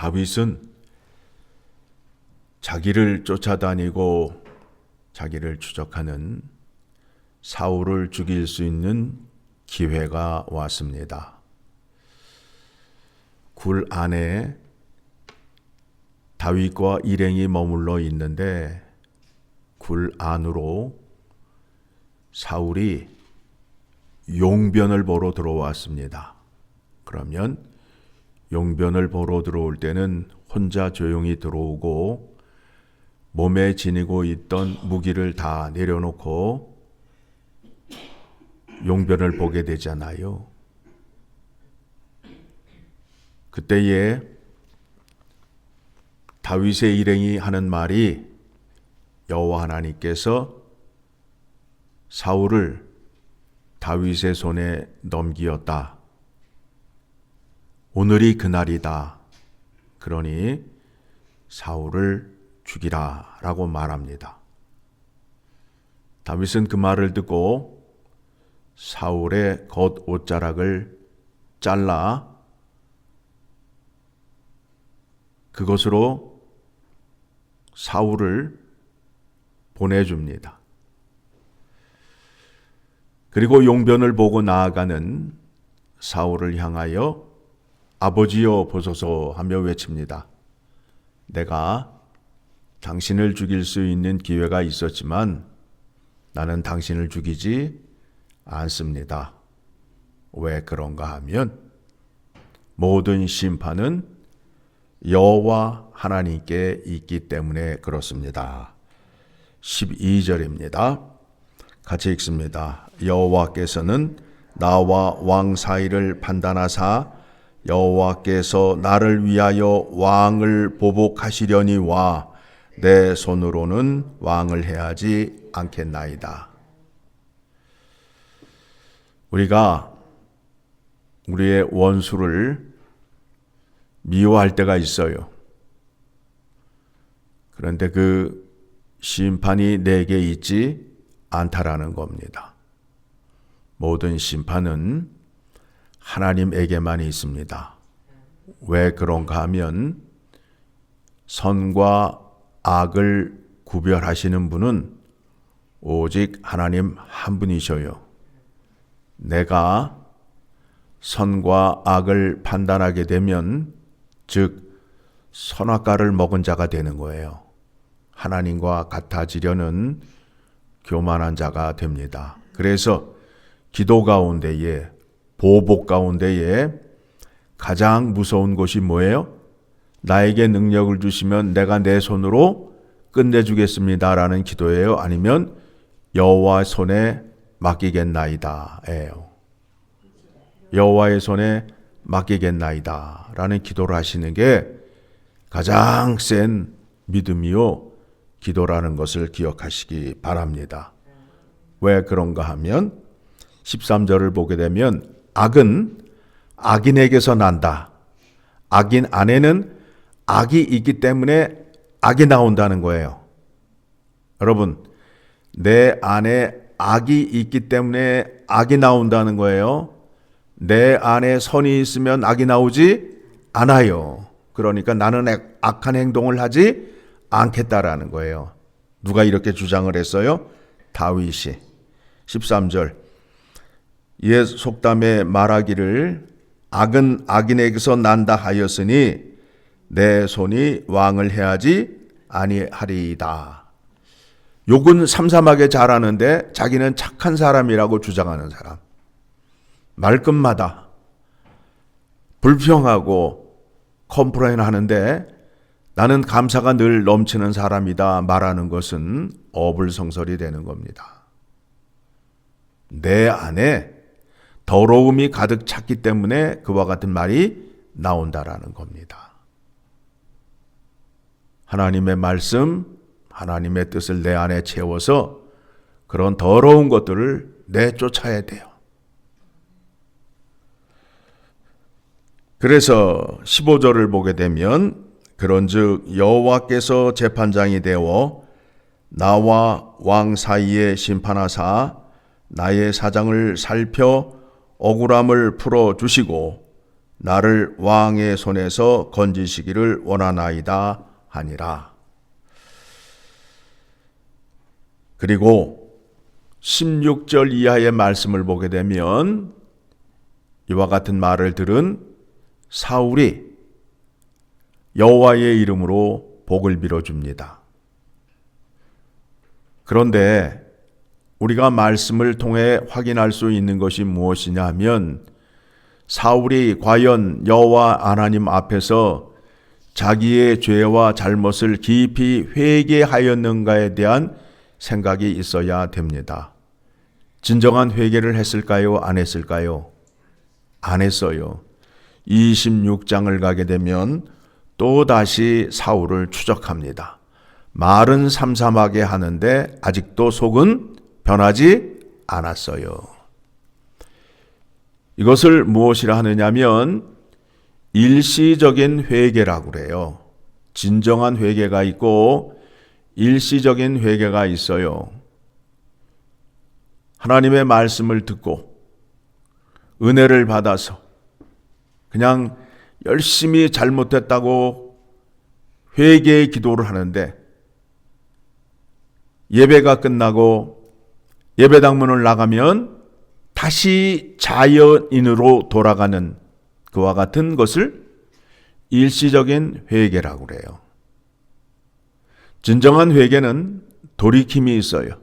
다윗은 자기를 쫓아다니고 자기를 추적하는 사울을 죽일 수 있는 기회가 왔습니다. 굴 안에 다윗과 일행이 머물러 있는데 굴 안으로 사울이 용변을 보러 들어왔습니다. 그러면 용변을 보러 들어올 때는 혼자 조용히 들어오고 몸에 지니고 있던 무기를 다 내려놓고 용변을 보게 되잖아요. 그때에 다윗의 일행이 하는 말이 여호와 하나님께서 사울을 다윗의 손에 넘기었다. 오늘이 그날이다. 그러니 사울을 죽이라 라고 말합니다. 다윗은 그 말을 듣고 사울의 겉옷자락을 잘라 그것으로 사울을 보내줍니다. 그리고 용변을 보고 나아가는 사울을 향하여 아버지여 보소서 하며 외칩니다. 내가 당신을 죽일 수 있는 기회가 있었지만 나는 당신을 죽이지 않습니다. 왜 그런가 하면 모든 심판은 여호와 하나님께 있기 때문에 그렇습니다. 12절입니다. 같이 읽습니다. 여호와께서는 나와 왕 사이를 판단하사 여호와께서 나를 위하여 왕을 보복하시려니와 내 손으로는 왕을 해하지 않겠나이다. 우리가 우리의 원수를 미워할 때가 있어요. 그런데 그 심판이 내게 있지 않다라는 겁니다. 모든 심판은 하나님에게만 있습니다. 왜 그런가 하면 선과 악을 구별하시는 분은 오직 하나님 한 분이셔요. 내가 선과 악을 판단하게 되면 즉 선악과를 먹은 자가 되는 거예요. 하나님과 같아지려는 교만한 자가 됩니다. 그래서 기도 가운데에 보복 가운데에 가장 무서운 것이 뭐예요? 나에게 능력을 주시면 내가 내 손으로 끝내주겠습니다라는 기도예요? 아니면 여호와 손에 맡기겠나이다 예요. 여호와의 손에 맡기겠나이다 라는 기도를 하시는 게 가장 센 믿음이요 기도라는 것을 기억하시기 바랍니다. 왜 그런가 하면 13절을 보게 되면 악은 악인에게서 난다. 악인 안에는 악이 있기 때문에 악이 나온다는 거예요. 여러분, 내 안에 악이 있기 때문에 악이 나온다는 거예요. 내 안에 선이 있으면 악이 나오지 않아요. 그러니까 나는 악한 행동을 하지 않겠다라는 거예요. 누가 이렇게 주장을 했어요? 다윗이. 13절 옛 속담에 말하기를 악은 악인에게서 난다 하였으니 내 손이 왕을 해하지 아니하리이다. 욕은 삼삼하게 잘하는데 자기는 착한 사람이라고 주장하는 사람. 말끝마다 불평하고 컴플레인 하는데 나는 감사가 늘 넘치는 사람이다 말하는 것은 어불성설이 되는 겁니다. 내 안에 더러움이 가득 찼기 때문에 그와 같은 말이 나온다라는 겁니다. 하나님의 말씀, 하나님의 뜻을 내 안에 채워서 그런 더러운 것들을 내쫓아야 돼요. 그래서 15절을 보게 되면 그런즉 여호와께서 재판장이 되어 나와 왕 사이에 심판하사 나의 사장을 살펴 억울함을 풀어주시고 나를 왕의 손에서 건지시기를 원하나이다 하니라. 그리고 16절 이하의 말씀을 보게 되면 이와 같은 말을 들은 사울이 여호와의 이름으로 복을 빌어줍니다. 그런데 우리가 말씀을 통해 확인할 수 있는 것이 무엇이냐 하면 사울이 과연 여호와 하나님 앞에서 자기의 죄와 잘못을 깊이 회개하였는가에 대한 생각이 있어야 됩니다. 진정한 회개를 했을까요? 안 했을까요? 안 했어요. 26장을 가게 되면 또다시 사울을 추적합니다. 말은 삼삼하게 하는데 아직도 속은 변하지 않았어요. 이것을 무엇이라 하느냐면 일시적인 회개라고 그래요. 진정한 회개가 있고 일시적인 회개가 있어요. 하나님의 말씀을 듣고 은혜를 받아서 그냥 열심히 잘못했다고 회개의 기도를 하는데 예배가 끝나고 예배당문을 나가면 다시 자연인으로 돌아가는 그와 같은 것을 일시적인 회개라고 그래요. 진정한 회개는 돌이킴이 있어요.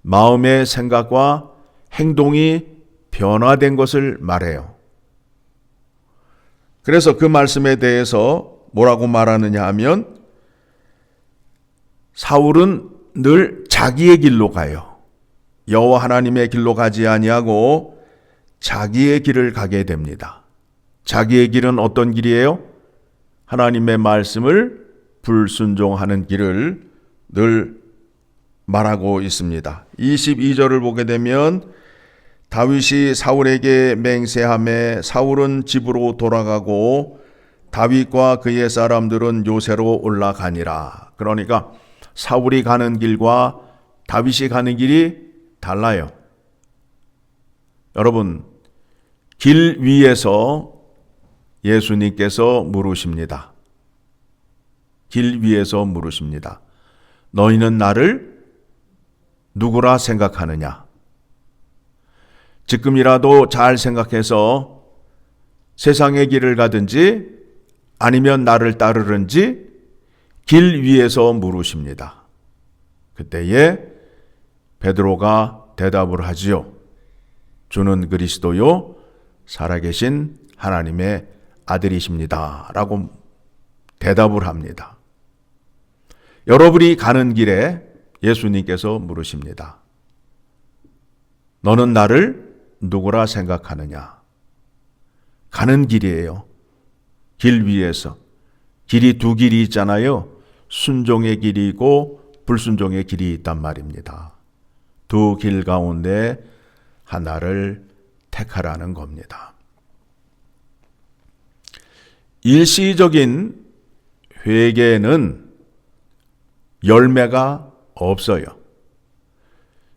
마음의 생각과 행동이 변화된 것을 말해요. 그래서 그 말씀에 대해서 뭐라고 말하느냐 하면 사울은 늘 자기의 길로 가요. 여호와 하나님의 길로 가지 아니하고 자기의 길을 가게 됩니다. 자기의 길은 어떤 길이에요? 하나님의 말씀을 불순종하는 길을 늘 말하고 있습니다. 22절을 보게 되면 다윗이 사울에게 맹세하매 사울은 집으로 돌아가고 다윗과 그의 사람들은 요새로 올라가니라. 그러니까 사울이 가는 길과 다윗이 가는 길이 달라요. 여러분, 길 위에서 예수님께서 물으십니다. 길 위에서 물으십니다. 너희는 나를 누구라 생각하느냐? 지금이라도 잘 생각해서 세상의 길을 가든지 아니면 나를 따르든지 길 위에서 물으십니다. 그때에 베드로가 대답을 하지요. 주는 그리스도요 살아계신 하나님의 아들이십니다. 라고 대답을 합니다. 여러분이 가는 길에 예수님께서 물으십니다. 너는 나를 누구라 생각하느냐? 가는 길이에요. 길 위에서. 길이 두 길이 있잖아요. 순종의 길이 있고 불순종의 길이 있단 말입니다. 두 길 가운데 하나를 택하라는 겁니다. 일시적인 회개는 열매가 없어요.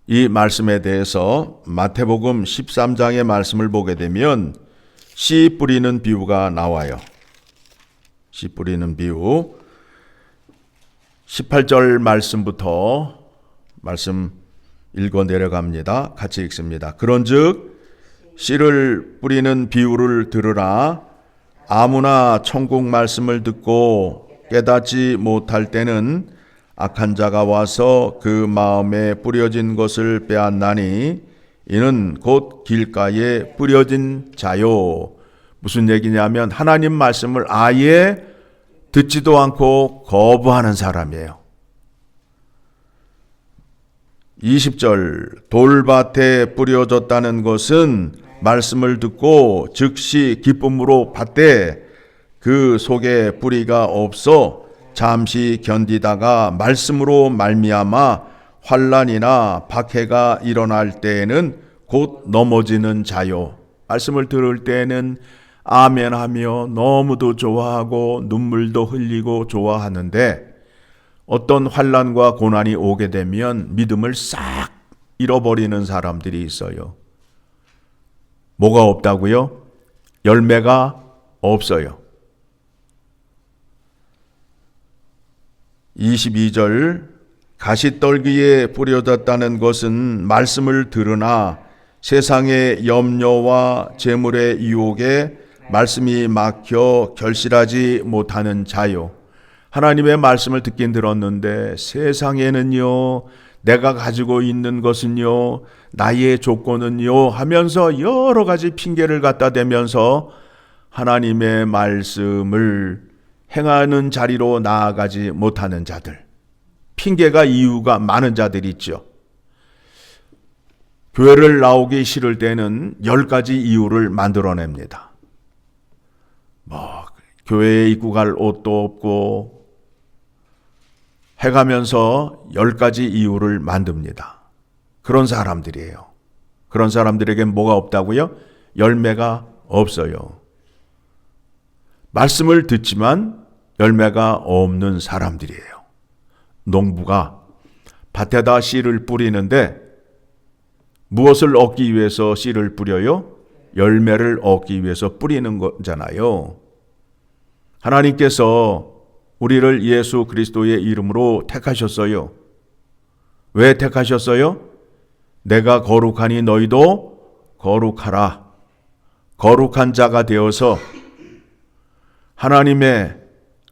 이 말씀에 대해서 마태복음 13장의 말씀을 보게 되면 씨 뿌리는 비유가 나와요. 씨 뿌리는 비유 18절 말씀부터 말씀 읽어 내려갑니다. 같이 읽습니다. 그런즉 씨를 뿌리는 비유를 들으라. 아무나 천국 말씀을 듣고 깨닫지 못할 때는 악한 자가 와서 그 마음에 뿌려진 것을 빼앗나니 이는 곧 길가에 뿌려진 자요. 무슨 얘기냐면 하나님 말씀을 아예 듣지도 않고 거부하는 사람이에요. 20절 돌밭에 뿌려졌다는 것은 말씀을 듣고 즉시 기쁨으로 받되 그 속에 뿌리가 없어 잠시 견디다가 말씀으로 말미암아 환난이나 박해가 일어날 때에는 곧 넘어지는 자요. 말씀을 들을 때에는 아멘하며 너무도 좋아하고 눈물도 흘리고 좋아하는데 어떤 환난과 고난이 오게 되면 믿음을 싹 잃어버리는 사람들이 있어요. 뭐가 없다고요? 열매가 없어요. 22절 가시떨기에 뿌려졌다는 것은 말씀을 들으나 세상의 염려와 재물의 유혹에 말씀이 막혀 결실하지 못하는 자요. 하나님의 말씀을 듣긴 들었는데 세상에는요, 내가 가지고 있는 것은요, 나의 조건은요 하면서 여러 가지 핑계를 갖다 대면서 하나님의 말씀을 행하는 자리로 나아가지 못하는 자들, 핑계가 이유가 많은 자들이 있죠. 교회를 나오기 싫을 때는 10가지 이유를 만들어냅니다. 교회에 입고 갈 옷도 없고 해가면서 10가지 이유를 만듭니다. 그런 사람들이에요. 그런 사람들에게 뭐가 없다고요? 열매가 없어요. 말씀을 듣지만 열매가 없는 사람들이에요. 농부가 밭에다 씨를 뿌리는데 무엇을 얻기 위해서 씨를 뿌려요? 열매를 얻기 위해서 뿌리는 거잖아요. 하나님께서 우리를 예수 그리스도의 이름으로 택하셨어요. 왜 택하셨어요? 내가 거룩하니 너희도 거룩하라. 거룩한 자가 되어서 하나님의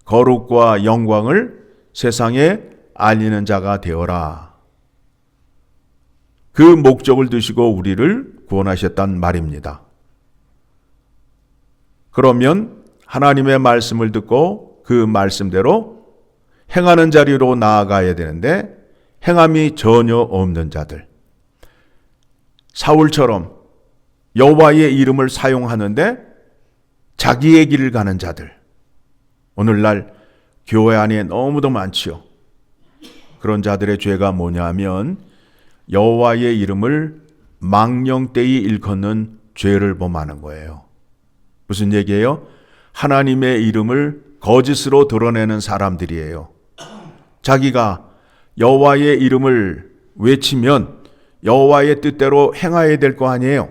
거룩과 영광을 세상에 알리는 자가 되어라. 그 목적을 두시고 우리를 구원하셨단 말입니다. 그러면 하나님의 말씀을 듣고 그 말씀대로 행하는 자리로 나아가야 되는데 행함이 전혀 없는 자들, 사울처럼 여호와의 이름을 사용하는데 자기의 길을 가는 자들, 오늘날 교회 안에 너무도 많지요. 그런 자들의 죄가 뭐냐면 여호와의 이름을 망령되이 일컫는 죄를 범하는 거예요. 무슨 얘기예요? 하나님의 이름을 거짓으로 드러내는 사람들이에요. 자기가 여호와의 이름을 외치면 여호와의 뜻대로 행해야 될 거 아니에요.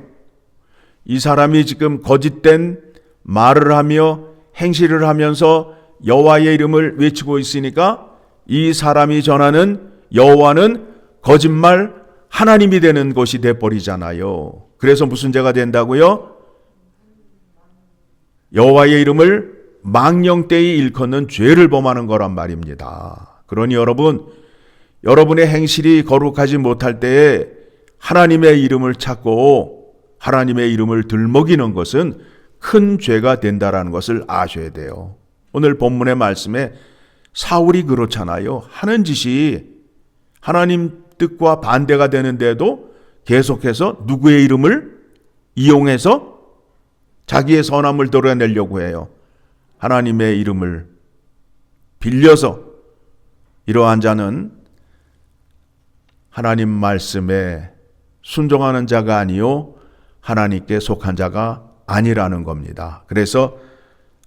이 사람이 지금 거짓된 말을 하며 행실을 하면서 여호와의 이름을 외치고 있으니까 이 사람이 전하는 여호와는 거짓말 하나님이 되는 것이 돼버리잖아요. 그래서 무슨 죄가 된다고요? 여호와의 이름을 망령되이 일컫는 죄를 범하는 거란 말입니다. 그러니 여러분의 행실이 거룩하지 못할 때에 하나님의 이름을 찾고 하나님의 이름을 들먹이는 것은 큰 죄가 된다라는 것을 아셔야 돼요. 오늘 본문의 말씀에 사울이 그렇잖아요. 하는 짓이 하나님 뜻과 반대가 되는데도 계속해서 누구의 이름을 이용해서 자기의 선함을 드러내려고 해요. 하나님의 이름을 빌려서. 이러한 자는 하나님 말씀에 순종하는 자가 아니요 하나님께 속한 자가 아니라는 겁니다. 그래서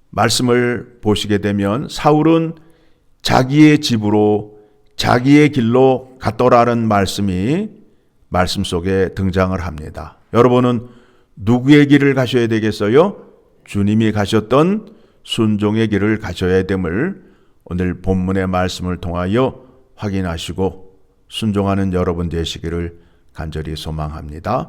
말씀을 보시게 되면 사울은 자기의 집으로 자기의 길로 갔더라는 말씀이 말씀 속에 등장을 합니다. 여러분은 누구의 길을 가셔야 되겠어요? 주님이 가셨던 순종의 길을 가셔야 됨을 오늘 본문의 말씀을 통하여 확인하시고 순종하는 여러분 되시기를 간절히 소망합니다.